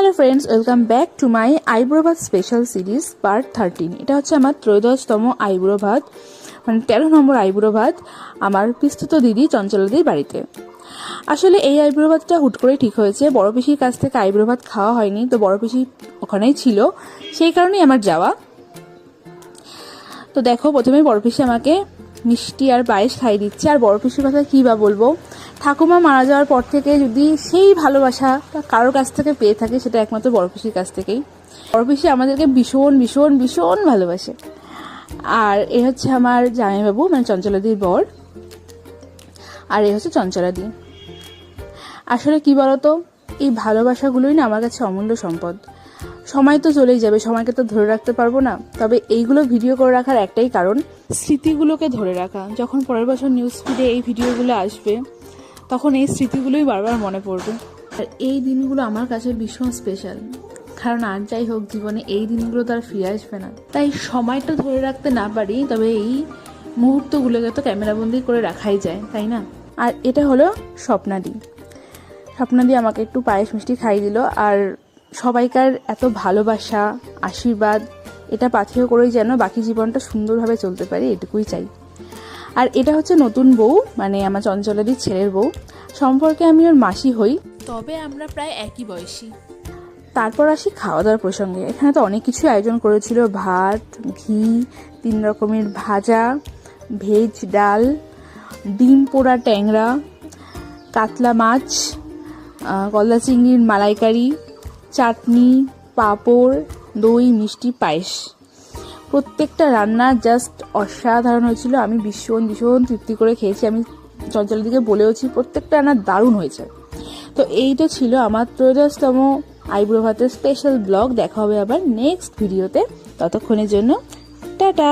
Hello friends, welcome back to my eyebrow ভাত special series part 13। এটা হচ্ছে আমার 13তম আইব্রো ভাত, মানে 13 নম্বর আইব্রো ভাত আমার পিস্তুত দিদি চঞ্চলাদির বাড়িতে। আসলে এই আইব্রো ভাতটা হুট করেই ঠিক হয়েছে। বড় পিসির কাছ থেকে আইব্রো ভাত খাওয়া হয়নি, তো বড় পিসি ওখানেই ছিল, সেই কারণেই আমার যাওয়া। তো দেখো, প্রথমেই বড় পিসি আমাকে মিষ্টি আর পায়েস খাইয়ে দিচ্ছে। আর বড় পিসির কথা কী বা বলবো, ঠাকুমা মারা যাওয়ার পর থেকে যদি সেই ভালোবাসা কারোর কাছ থেকে পেয়ে থাকে, সেটা একমাত্র বড় পিসির কাছ থেকেই। বড় পিসি আমাদেরকে ভীষণ ভীষণ ভীষণ ভালোবাসে। আর এ হচ্ছে আমার জামাইবাবু, মানে চঞ্চলাদির বর, আর এ হচ্ছে চঞ্চলাদি। আসলে কি বলতো, এই ভালোবাসাগুলোই না আমার কাছে অমূল্য সম্পদ। সময় তো চলেই যাবে, সময়কে তো ধরে রাখতে পারবো না, তবে এইগুলো ভিডিও করে রাখার একটাই কারণ, স্মৃতিগুলোকে ধরে রাখা। যখন পরের বছর নিউজ ফিডে এই ভিডিওগুলো আসবে, তখন এই স্মৃতিগুলোই বারবার মনে পড়বে। আর এই দিনগুলো আমার কাছে ভীষণ স্পেশাল, কারণ আর যাই হোক জীবনে এই দিনগুলো তো আর ফিরে আসবে না। তাই সময়টা ধরে রাখতে না পারি, তবে এই মুহূর্তগুলোকে তো ক্যামেরাবন্দি করে রাখাই যায়, তাই না? আর এটা হলো স্বপ্নাদি। স্বপ্নাদি আমাকে একটু পায়েস মিষ্টি খাইয়ে দিল। আর সবাইকার এত ভালোবাসা, আশীর্বাদ, এটা পাথেয় করেই যেন বাকি জীবনটা সুন্দরভাবে চলতে পারে, এটুকুই চাই। আর এটা হচ্ছে নতুন বউ, মানে আমার চঞ্চলাদির ছেলের বউ। সম্পর্কে আমি ওর মাসি হই, তবে আমরা প্রায় একই বয়সী। তারপর আসি খাওয়া দাওয়ার প্রসঙ্গে। এখানে তো অনেক কিছু আয়োজন করেছিল: ভাত, ঘি, 3 রকমের ভাজা, ভেজ ডাল, ডিম পোড়া ট্যাংরা, কাতলা মাছ, গলদা চিংড়ির মালাইকারি, চাটনি, পাঁপড়, দই, মিষ্টি, পায়েস। প্রত্যেকটা রান্না জাস্ট অসাধারণ হয়েছিল। আমি ভীষণ ভীষণ তৃপ্তি করে খেয়েছি। আমি চঞ্চলাদিকে বলেওছি প্রত্যেকটা রান্না দারুণ হয়েছে। তো এইটা ছিল আমার 13তম আইব্রো ভাতের স্পেশাল ব্লগ। দেখা হবে আবার নেক্সট ভিডিওতে। ততক্ষণের জন্য টাটা।